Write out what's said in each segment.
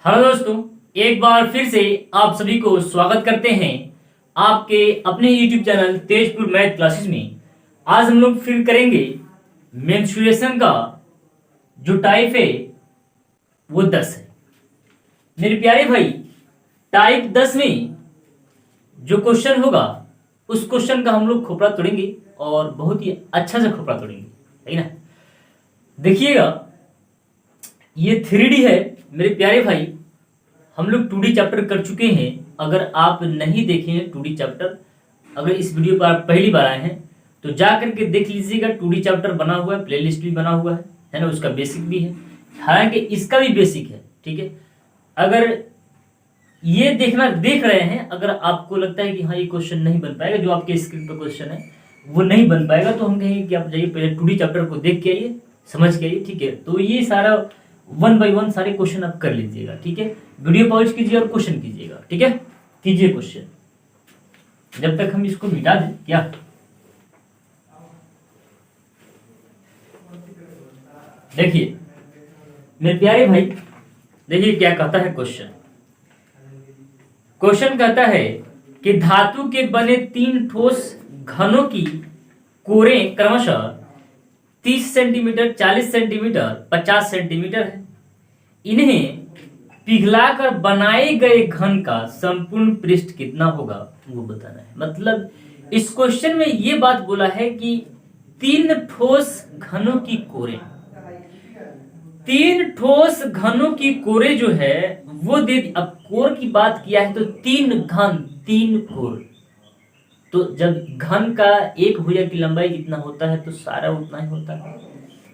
Hello दोस्तों, एक बार फिर से आप सभी को स्वागत करते हैं आपके अपने YouTube channel Tezpur math classes में। आज हम लोग फिर करेंगे मेंस्ट्रुएशन का जो टाइप है वो 10 है। मेरे प्यारे भाई, टाइप 10 में जो क्वेश्चन होगा उस क्वेश्चन का हम लोग खोपड़ा तोड़ेंगे और बहुत ही अच्छा से खोपड़ा तोड़ेंगे, है ना। देखिएगा, ये 3D है मेरे प्यारे भाई। हम लोग 2D चैप्टर कर चुके हैं। अगर आप नहीं देखे हैं 2D चैप्टर, अगर इस वीडियो पर आप पहली बार आए हैं तो जा करके देख लीजिएगा। 2D चैप्टर बना हुआ है, प्लेलिस्ट भी बना हुआ है ना। उसका बेसिक भी है, हालांकि इसका भी बेसिक है, ठीक है। अगर ये देख रहे हैं, अगर आपको लगता है कि हाँ ये क्वेश्चन नहीं बन पाएगा, जो आपके स्क्रीन पर क्वेश्चन है वो नहीं बन पाएगा, तो हम कहेंगे कि आप जाइए पहले 2D चैप्टर को देख के आइए, समझ के आइए, ठीक है। तो ये सारा 1 बाय 1 सारे क्वेश्चन आप कर लीजिएगा, ठीक है। वीडियो पॉज कीजिए और क्वेश्चन कीजिएगा, ठीक है। कीजिए क्वेश्चन जब तक हम इसको मिटा दें। क्या देखिए मेरे प्यारे भाई, देखिए क्या कहता है क्वेश्चन। क्वेश्चन कहता है कि धातु के बने 3 ठोस घनों की कोरें क्रमशः 30 सेंटीमीटर, 40 सेंटीमीटर, 50 सेंटीमीटर है। इन्हें पिघलाकर बनाए गए घन का संपूर्ण पृष्ठ कितना होगा वो बताना है। मतलब इस क्वेश्चन में ये बात बोला है कि 3 ठोस घनों की कोरें, 3 ठोस घनों की कोरें जो है वो दे। अब कोर की बात किया है तो 3 घन, 3 कोर। तो जब घन का एक भुजा की लंबाई जितना होता है तो सारा उतना ही होता है।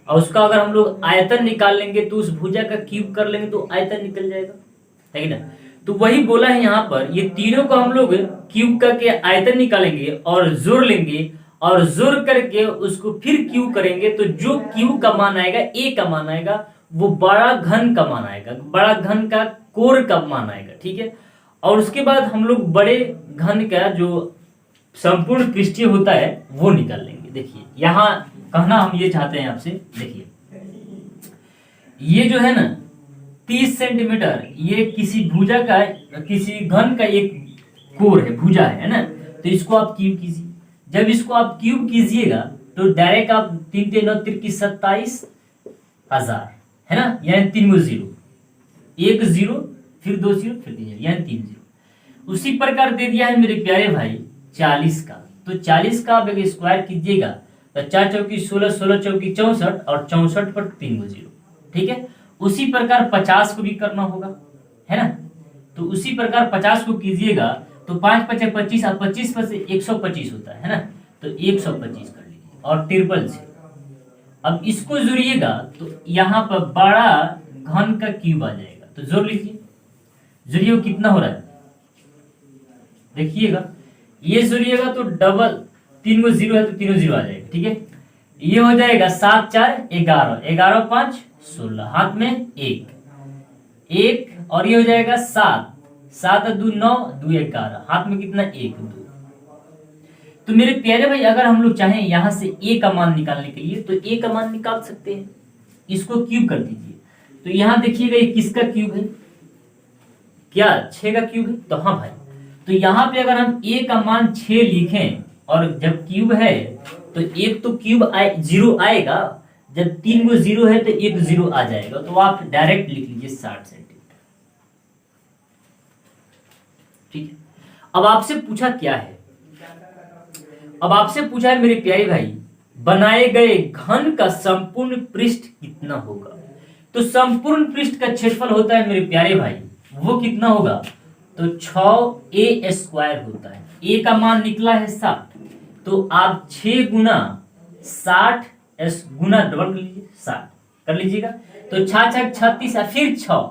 और उसका अगर हम लोग आयतन निकाल लेंगे तो उस भुजा का क्यूब कर लेंगे तो आयतन निकल जाएगा, है ना। तो वही बोला है यहाँ पर, ये तीनों को हम लोग क्यूब करके आयतन निकालेंगे और जोड़ लेंगे, और जोड़ करके उसको फिर क्यूब करेंगे तो जो क्यूब का मान आएगा, ए का मान आएगा, वो बड़ा घन का मान आएगा, बड़ा घन का कोर का मान आएगा, ठीक है। और उसके बाद हम लोग बड़े घन का जो संपूर्ण पृष्ठीय होता है वो निकाल लेंगे। देखिए यहाँ कहना हम ये चाहते हैं आपसे, देखिए ये जो है ना 30 सेंटीमीटर, ये किसी भुजा का, किसी घन का एक कोर है, भुजा है ना। तो इसको आप क्यूब कीजिए। जब इसको आप क्यूब कीजिएगा तो डायरेक्ट आप 3 × 9 = 27,000, है ना। यानी 3 गो जीरो, 1 0 फिर 2 0 फिर 3 0, यानी 3 0। उसी प्रकार दे दिया है मेरे प्यारे भाई 40 का। तो 40 का आप एक स्क्वायर कीजिएगा तो 4 चौकी 16, 16 चौकी 64, और 64 पर 3 गो जीरो, ठीक है। उसी प्रकार 50 को भी करना होगा, है ना। तो उसी प्रकार 50 को कीजिएगा तो 5 × 5 = 25, और 25 पर से 125 होता है ना। तो 125 कर लीजिए और ट्रिपल से अब इसको जोड़िएगा तो यहाँ पर बड़ा घन का क्यूब आ जाएगा। तो जोड़ लीजिए, जोड़िए कितना हो रहा है देखिएगा। ये जोड़िएगा तो डबल 3 गो जीरो है तो 3 जीरो आ जाएगा, ठीक है। ये हो जाएगा 7 4 11, 11 5 16, हाथ में 1 और ये हो जाएगा 7 7 2 9 2 11, हाथ में कितना 1 2। तो मेरे प्यारे भाई, अगर हम लोग चाहें यहां से ए का मान निकालने के लिए तो ए का मान निकाल सकते हैं। इसको क्यूब कर दीजिए। तो यहां देखिएगा ये किसका क्यूब है, क्या 6 का क्यूब है। तो हाँ भाई, तो यहाँ पे अगर हम a का मान 6 लिखें और जब क्यूब है तो एक तो क्यूब जीरो आएगा, जब 3 गो जीरो है तो 1 जीरो आ जाएगा। तो आप डायरेक्ट लिख लीजिए 60 सेंटीमीटर, ठीक है। अब आपसे पूछा क्या है, अब आपसे पूछा है मेरे प्यारे भाई, बनाए गए घन का संपूर्ण पृष्ठ कितना होगा। तो संपूर्ण पृष्ठ का क्षेत्रफल होता है मेरे प्यारे भाई, वो कितना होगा, तो 6a² होता है। a का मान निकला है 60, तो आप 6 गुना 60 गुना डबल कर लीजिए, 60 कर लीजिएगा। तो 6 6 36 फिर 6,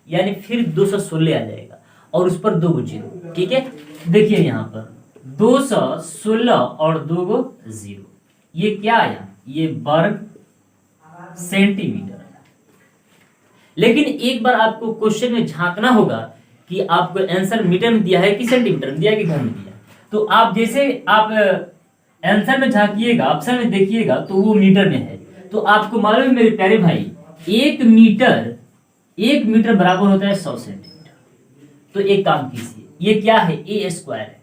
यानी फिर 216 आ जाएगा, और उस पर 2 गो जीरो, ठीक है। देखिए यहाँ पर 216 और 2 गो जीरो, ये क्या आया, ये वर्ग सेंटीमीटर। लेकिन एक बार आपको क्वेश्चन में झांकना होगा कि आपको आंसर मीटर में दिया है कि सेंटीमीटर में दिया है कि घन में दिया है। तो आप जैसे आप आंसर में झांकिएगा, ऑप्शन में देखिएगा तो वो मीटर में है। तो आपको मालूम है मेरे प्यारे भाई, 1 मीटर 1 मीटर बराबर होता है 100 सेंटीमीटर। तो एक काम कीजिए, ये क्या है, ए स्क्वायर है,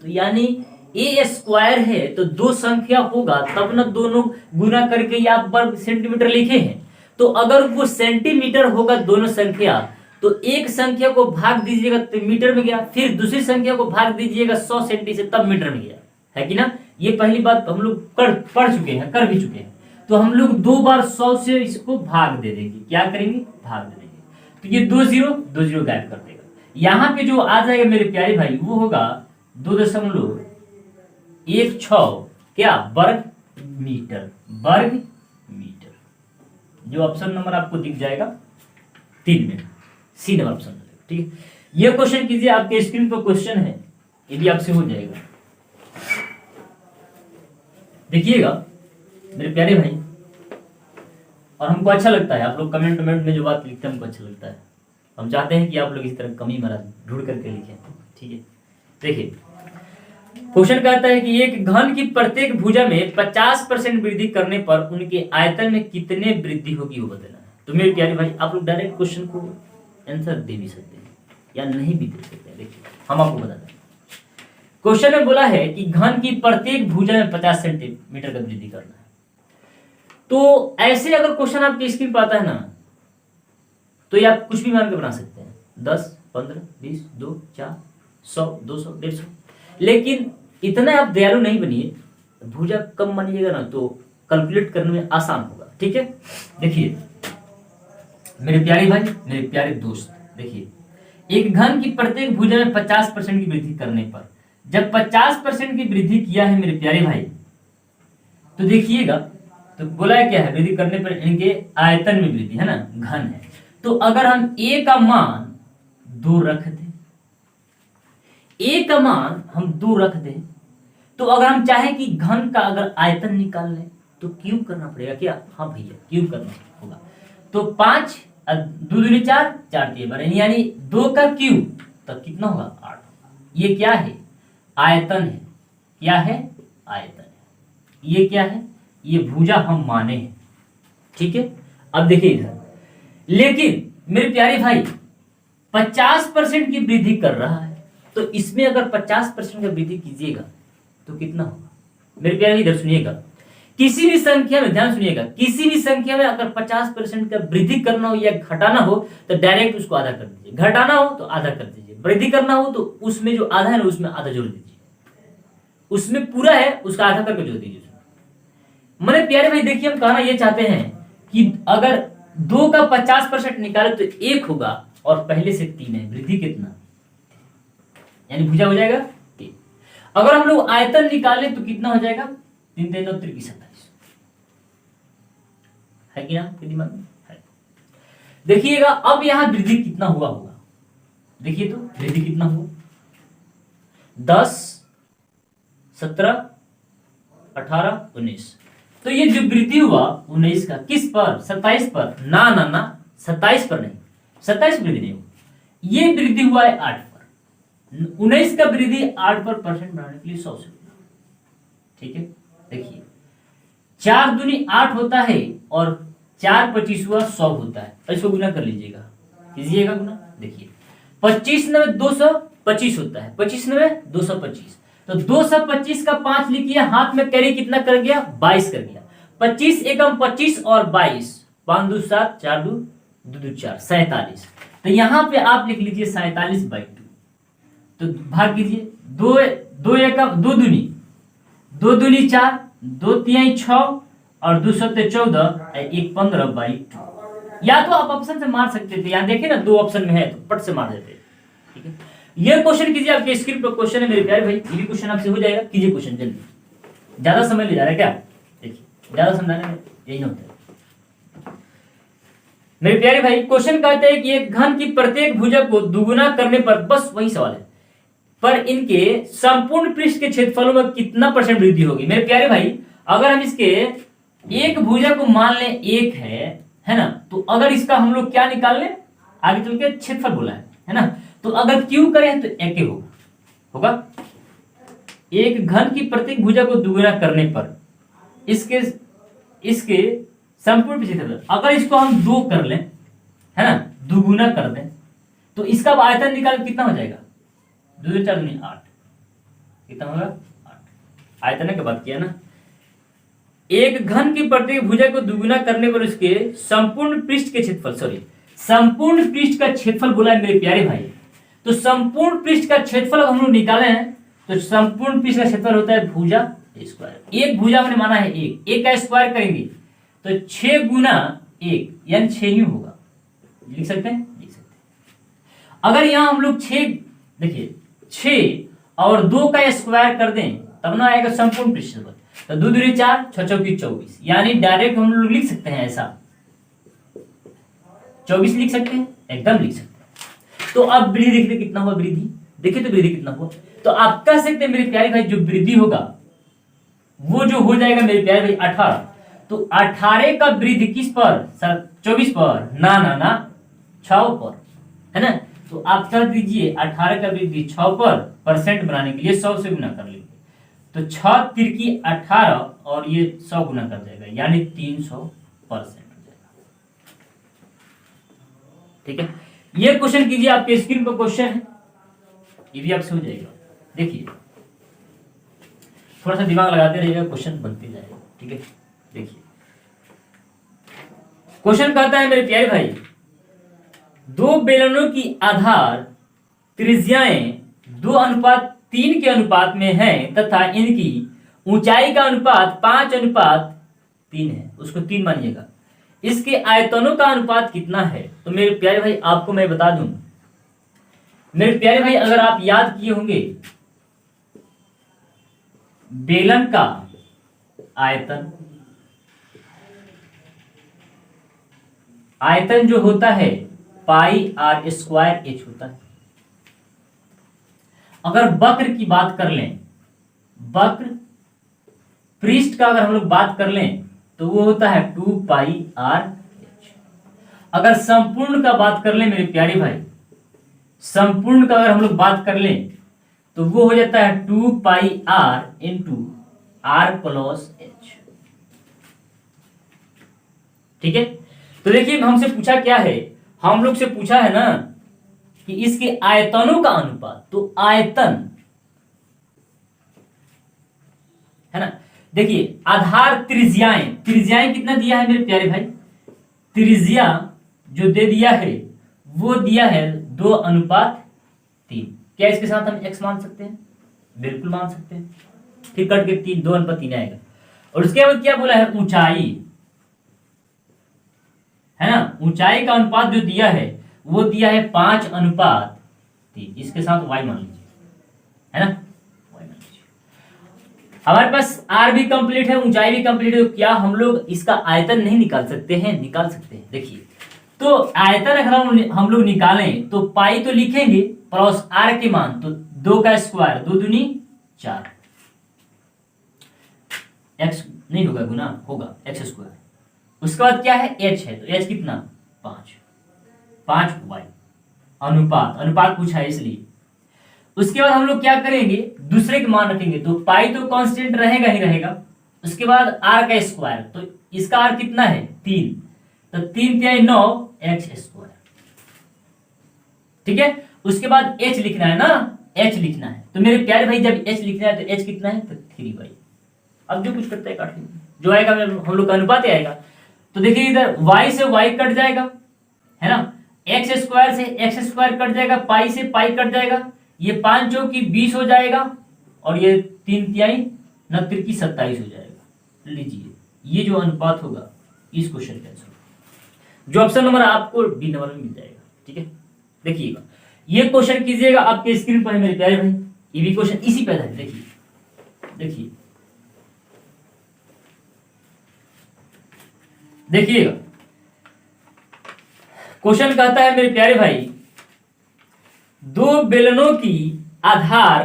तो यानी ए स्क्वायर है तो दो संख्या होगा तब ना दोनों गुना करके या वर्ग सेंटीमीटर लिखे हैं। तो अगर वो सेंटीमीटर होगा दोनों संख्या, तो एक संख्या को भाग दीजिएगा तो मीटर में गया, फिर दूसरी संख्या को भाग दीजिएगा 100 सेंटी से तब मीटर में गया, है कि ना। ये पहली बात हम लोग पढ़ चुके हैं, कर भी चुके हैं। तो हम लोग 2 बार 100 से इसको भाग दे देंगे, क्या करेंगे, भाग दे देंगे। तो ये 2 0 गायब कर देगा। यहाँ पे जो आ जाएगा मेरे प्यारे भाई वो होगा 2.16 क्या, वर्ग मीटर, वर्ग मीटर। जो ऑप्शन नंबर आपको दिख जाएगा 3 में, सी नंबर ऑप्शन, ठीक है। ये क्वेश्चन कीजिए, आपके स्क्रीन पर क्वेश्चन है, ये भी आपसे हो जाएगा। देखिएगा मेरे प्यारे भाई, और हमको अच्छा लगता है आप लोग कमेंट में जो बात लिखते हैं हमको अच्छा लगता है। हम चाहते हैं कि आप लोग इस तरह कमी मरा ढूंढ करके लिखें, ठीक है। देखिए क्वेश्चन कहता है कि एक घन की प्रत्येक भुजा में 50% वृद्धि करने पर उनके आयतन में कितने वृद्धि होगी वो बताना है। तो मेरे प्यारे भाई आप लोग डायरेक्ट क्वेश्चन को आंसर दे भी सकते हैं या नहीं भी दे सकते हैं। देखिए हम आपको बताते हैं, क्वेश्चन में बोला है कि घन की प्रत्येक भुजा में 50 सेंटीमीटर का वृद्धि करना है। तो ऐसे अगर क्वेश्चन आपकी स्क्रीन पर आता है ना, तो ये आप कुछ भी मान के बना सकते हैं, 10 15 20 2 4 100 200 150। लेकिन इतना आप दयालु नहीं बनिए, भुजा कम मानिएगा ना तो कैलकुलेट करने में आसान होगा, ठीक है। देखिए मेरे प्यारे भाई, मेरे प्यारे दोस्त, देखिए एक घन की प्रत्येक भुजा में 50% की वृद्धि करने पर, जब 50% की वृद्धि किया है मेरे प्यारे भाई, तो देखिएगा तो बोला है क्या है, वृद्धि करने पर इनके आयतन में वृद्धि है ना, घन है। तो अगर हम a का मान 2 रख दें, a का मान हम 2 रख दें, तो अगर हम चाहें कि घन का अगर आयतन निकाल लें तो क्यूब करना पड़ेगा क्या, हाँ भैया क्यूब करना होगा। तो 5 2 दूनी 4 4 3 12 यानी 2 का क्यूब तब कितना होगा 8। ये क्या है, आयतन है, क्या है, आयतन है। ये क्या है, ये भुजा हम माने हैं, ठीक है। अब देखिए इधर, लेकिन मेरे प्यारे भाई 50% की वृद्धि कर रहा है, तो इसमें अगर 50% का वृद्धि कीजिएगा तो कितना होगा। मेरे प्यारे इधर सुनिएगा, किसी भी संख्या में ध्यान सुनिएगा, किसी भी संख्या में अगर 50% का वृद्धि करना हो या घटाना हो तो डायरेक्ट उसको आधा कर दीजिए, घटाना हो तो आधा कर दीजिए, वृद्धि करना हो तो उसमें जो आधा है ना उसमें आधा जोड़ दीजिए, उसमें पूरा है उसका आधा करके जोड़ दीजिए। मेरे प्यारे भाई देखिए हम कहना ये चाहते हैं कि अगर 2 का 50% निकाले तो 1 होगा और पहले से 3 है, वृद्धि कितना, यानी भुजा हो जाएगा 3। अगर हम लोग आयतन निकाले तो कितना हो जाएगा, 3 3 9 27 है कि ना, आपके दिमाग में है। देखिएगा अब यहां वृद्धि कितना हुआ होगा, देखिए तो वृद्धि कितना हुआ, 10 17 18 19। तो ये जो वृद्धि हुआ 19 का, किस पर, 27 पर, ना ना ना 27 पर नहीं, 27 वृद्धि नहीं हुआ, ये वृद्धि हुआ है 8 पर। 19 का वृद्धि 8 पर परसेंट बढ़ाने के लिए 100 से, ठीक है। देखिए 4 दूनी 8 होता है और 4 25 हुआ 100 होता है, इसको गुना कर लीजिएगा, कीजिएगा गुना। देखिए 25 9 225 होता है, 25 9 225, तो 225 का 5 लिखिए, हाथ में कैरी कितना कर गया, 22 कर गया। 25 एकम 25 और 22, 5 2 7 4 2 2 4 47। तो यहां पे आप लिख लीजिए 47/2। तो भाग कीजिए, 2 2 एकम 2 दूनी 2 दूनी 4 2 3 6 और 2 7 14 1 15/2। या तो आप ऑप्शन से मार सकते थे, यहां देखिए ना 2 ऑप्शन में है तो पट से मार देते, ठीक है। ये क्वेश्चन कीजिए, आपके स्क्रीन पर क्वेश्चन है मेरे प्यारे भाई, ये भी क्वेश्चन आपसे हो जाएगा, कीजिए क्वेश्चन जल्दी, ज्यादा समय ले जा रहा है क्या, देखिए ज्यादा समझाने में यही होता है। मेरे प्यारे भाई क्वेश्चन कहते हैं कि एक घन की प्रत्येक भुजा को दुगुना करने पर, बस वही सवाल है, पर इनके संपूर्ण पृष्ठ के क्षेत्रफलों में कितना परसेंट वृद्धि होगी। मेरे प्यारे भाई अगर हम इसके एक भुजा को मान लें 1 है ना, तो अगर इसका हम लोग क्या निकाल लें, आगे चल के क्षेत्रफल बोला है ना, तो अगर क्यूब करें तो 1 होगा। एक घन की प्रत्येक भुजा को दुगुना करने पर इसके संपूर्ण क्षेत्रफल, अगर इसको हम 2 कर लें है ना, दुगुना कर दें तो इसका अब आयतन निकाल कितना हो जाएगा, 2 4 दूनी 8, कितना होगा 8। आयतन की बात किया ना। एक घन की प्रत्येक भुजा को दुगुना करने पर उसके संपूर्ण पृष्ठ के क्षेत्रफल, संपूर्ण पृष्ठ का क्षेत्रफल बोला है मेरे प्यारे भाई। तो संपूर्ण पृष्ठ का क्षेत्रफल हम लोग निकाले हैं तो संपूर्ण पृष्ठ का क्षेत्रफल होता है भुजा स्क्वायर। एक भुजा मैंने माना है एक का स्क्वायर करेंगे तो 6 गुना 1 यानी 6 न्यू होगा। लिख सकते हैं, लिख सकते हैं। अगर यहां हम लोग 6 देखिए 6 और 2 का स्क्वायर कर दें तब ना आएगा संपूर्ण पृष्ठफल। तो 2 दूनी 4 6 चौकी 24, यानी डायरेक्ट हम लोग लिख सकते हैं ऐसा 24 लिख सकते हैं, एकदम लिख सकते हैं। तो अब वृद्धि देखिए कितना हुआ, वृद्धि देखिए तो वृद्धि कितना हुआ। तो आप कह सकते हैं मेरे प्यारे भाई जो वृद्धि होगा वो जो हो जाएगा मेरे प्यारे भाई 18। तो 18 का वृद्धि किस पर सर, 24 पर, ना ना ना 6 पर, है ना। तो आप कर दीजिए 18 का वृद्धि 6 पर, परसेंट बनाने के लिए 100 से गुना कर लेंगे तो 6 तिरकी 18 और ये 100 गुना कर जाएगा यानी 300% हो जाएगा। ठीक है, ये क्वेश्चन कीजिए, आपके स्क्रीन पर क्वेश्चन है, ये भी आपसे हो जाएगा। देखिए थोड़ा सा दिमाग लगाते रहिएगा, क्वेश्चन बनते जाएगा। ठीक है, देखिए क्वेश्चन कहता है मेरे प्यारे भाई, 2 बेलनों की आधार त्रिज्याएं 2:3 के अनुपात में है तथा इनकी ऊंचाई का अनुपात 5:3 है, उसको 3 मानिएगा। इसके आयतनों का अनुपात कितना है? तो मेरे प्यारे भाई आपको मैं बता दूं, मेरे प्यारे भाई अगर आप याद किए होंगे बेलन का आयतन जो होता है πr² होता है। अगर वक्र की बात कर लें, वक्र पृष्ठ का अगर हम लोग बात कर लें तो वो होता है 2πr। अगर संपूर्ण का बात कर लें मेरे प्यारे भाई, संपूर्ण का अगर हम लोग बात कर लें तो वो हो जाता है 2πr × r+h। ठीक है, तो देखिए हमसे पूछा क्या है, हम लोग से पूछा है ना कि इसके आयतनों का अनुपात, तो आयतन है ना। देखिए आधार त्रिज्याएं कितना दिया है मेरे प्यारे भाई, त्रिज्या जो दे दिया है वो दिया है 2:3। क्या इसके साथ हम x मान सकते हैं? बिल्कुल मान सकते हैं। फिर कट के 2:3 आएगा। और उसके बाद क्या बोला है, ऊंचाई है ना, ऊंचाई का अनुपात जो दिया है वो दिया है 5:3। इसके साथ y मान लीजिए, है ना, y मान लीजिए। हमारे पास r भी कंप्लीट है, ऊंचाई भी कंप्लीट है, तो क्या हम लोग इसका आयतन नहीं निकाल सकते हैं? निकाल सकते हैं। देखिए तो आयतन अगर हम लोग निकालें तो पाई तो लिखेंगे प्लस r के मान, तो 2 का स्क्वायर 2 दूनी 4, x नहीं होगा गुना, होगा x²। उसके बाद क्या है, h है, तो h कितना 5y अनुपात पूछा है इसलिए। उसके बाद हम लोग क्या करेंगे, दूसरे के मान रखेंगे, तो पाई तो कांस्टेंट रहेगा ही रहेगा। उसके बाद r का स्क्वायर, तो इसका r कितना है 3, तो 3 × 9 x²। ठीक है, उसके बाद h लिखना है ना, h लिखना है। तो मेरे प्यारे भाई जब h लिखना है तो h कितना है, तो 3y। अब जो कुछ करता है काट लीजिए, जो आएगा हम लोग का अनुपात आएगा। तो देखिए इधर y से y कट जाएगा, है ना, x² से x² कट जाएगा, पाई से पाई कट जाएगा, ये 5 चौकी 20 हो जाएगा और ये 3 तिहाई 9 तिरकी 27 हो जाएगा। लीजिए ये जो अनुपात होगा इस क्वेश्चन का आंसर, जो ऑप्शन नंबर आपको डी नंबर में मिल जाएगा। ठीक है, देखिएगा ये क्वेश्चन कीजिएगा, आपके स्क्रीन पर है मेरे प्यारे भाई, ये भी क्वेश्चन इसी पे है। देखिए देखिए देखिएगा, क्वेश्चन कहता है मेरे प्यारे भाई, 2 बेलनों की आधार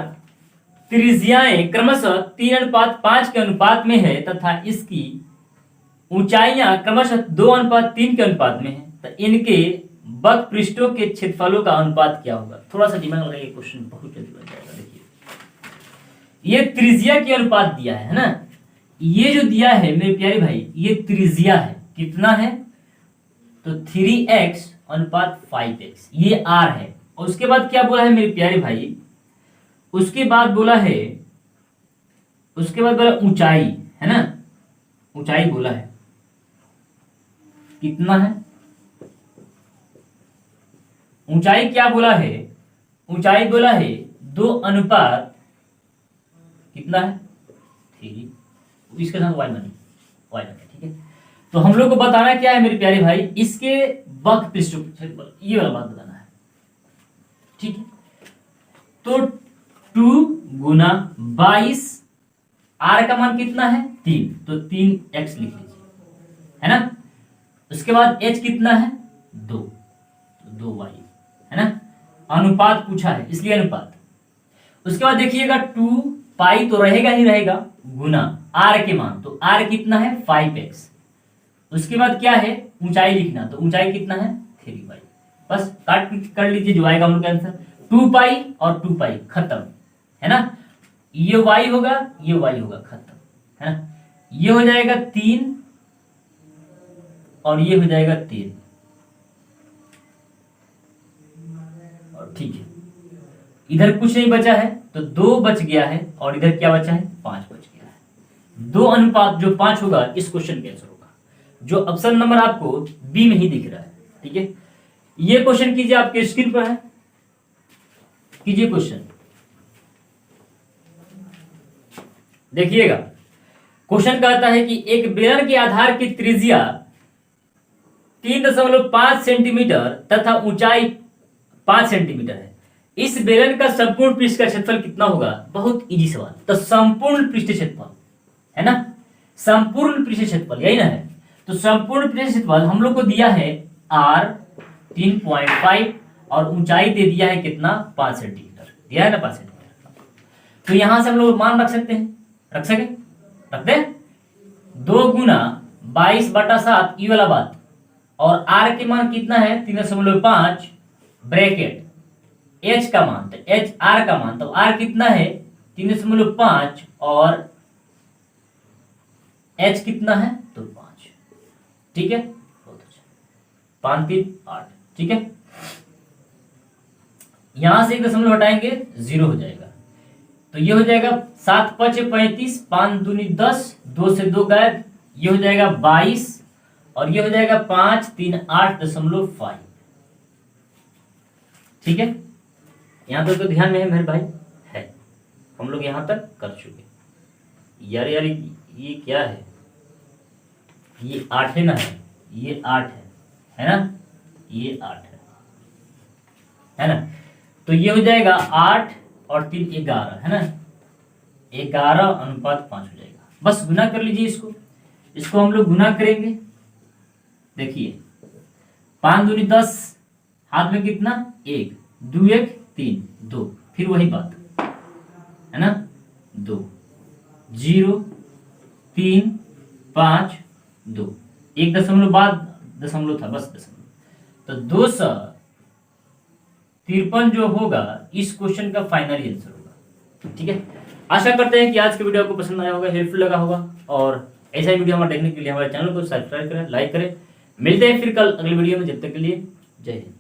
त्रिज्याएं क्रमशः 3:5 के अनुपात में है तथा इसकी ऊंचाइयां क्रमशः 2:3 के अनुपात में है, तो इनके वक्र पृष्ठों के क्षेत्रफलों का अनुपात क्या होगा? थोड़ा सा दिमाग लगाइए, क्वेश्चन बहुत जल्दी बन जाएगा। देखिए ये त्रिज्या के अनुपात दिया है ना, ये जो दिया है मेरे प्यारे भाई ये त्रिज्या है, कितना है, तो 3x अनुपात 5x, ये r है। और उसके बाद क्या बोला है मेरे प्यारे भाई, उसके बाद बोला ऊंचाई, है ना, ऊंचाई बोला है कितना है, ऊंचाई क्या बोला है, ऊंचाई बोला है 2 अनुपात कितना है 3, इसके साथ y बने, ठीक है। तो हम लोग को बताना क्या है मेरे प्यारे भाई, इसके वक्र पृष्ठ क्षेत्रफल, ये वाला बात बताना है, ठीक है। तो 2 गुना 22, r का मान कितना है 3, तो 3x लिख लीजिए, है ना। उसके बाद h कितना है 2, तो 2y, है ना। अनुपात पूछा है इसलिए अनुपात। उसके बाद देखिएगा 2 पाई तो रहेगा ही रहेगा, गुना r के मान, तो r कितना है 5x। उसके बाद क्या है ऊंचाई लिखना, तो ऊंचाई कितना है 3y। बस काट कर लीजिए, जो आएगा हम लोग का आंसर 2 पाई और 2 पाई खत्म, है ना। ये y होगा, ये y होगा, खत्म, है ना। ये हो जाएगा 3 और ये हो जाएगा 3, और ठीक है। इधर कुछ नहीं बचा है तो 2 बच गया है, और इधर क्या बचा है 5 बच गया है। 2 अनुपात जो 5 होगा इस क्वेश्चन का आंसर होगा, जो ऑप्शन नंबर आपको बी में ही दिख रहा है, ठीक है। ये क्वेश्चन कीजिए, आपके स्क्रीन पर है, कीजिए क्वेश्चन, देखिएगा। क्वेश्चन कहता है कि एक बेलन के आधार की त्रिज्या 3.5 सेंटीमीटर तथा ऊंचाई 5 सेंटीमीटर है। इस बेलन का संपूर्ण पृष्ठ का क्षेत्रफल कितना होगा? बहुत इजी सवाल। तो संपूर्ण पृष्ठ क्षेत्रफल है ना, संपूर्ण पृष्ठ क्षेत्रफल यही ना है। तो संपूर्ण पृष्ठ क्षेत्रफल हम लोग को दिया है r 3.5 और ऊंचाई दे दिया है कितना 5 सेंटीमीटर दिया है ना, 5 सेंटीमीटर। तो यहां से हम लोग मान रख सकते हैं, रख सके रख दे 2 गुना 22/7 ये वाला बात, और r के मान कितना है 3.5 ब्रैकेट h का मान, तो h r का मान, तो r कितना है 3.5 और h कितना है तो 5, ठीक है, बहुत अच्छा, 5 3 8, ठीक है। यहां से 1 दशमलव हटाएंगे 0 हो जाएगा, तो ये हो जाएगा 7 5 35, 5 दूनी 10, 2 से 2 गायब, ये हो जाएगा 22 और ये हो जाएगा 5 3 8.5, ठीक है। यहां तक तो ध्यान में है मेरे भाई, है, हम लोग यहां तक कर चुके। यार ये क्या है, ये 8 है ना, ये 8 है ना, ये 8 है ना। तो ये हो जाएगा 8 और 3 11, है ना, 11:5 हो जाएगा। बस गुना कर लीजिए इसको हम लोग गुना करेंगे। देखिए 5 दूनी 10, हाथ में कितना 1, 2 1 3 2, फिर वही बात है ना, 2 0 3 5 2, 1 दशमलव बाद दशमलव था, बस दशमलव। तो 253 जो होगा इस क्वेश्चन का फाइनल आंसर होगा, ठीक है। आशा करते हैं कि आज के वीडियो आपको पसंद आया होगा, हेल्पफुल लगा होगा, और ऐसा ही वीडियो हमारे देखने के लिए हमारे चैनल को सब्सक्राइब करें, लाइक करें। मिलते हैं फिर कल अगले वीडियो में, जब तक के लिए जय हिंद।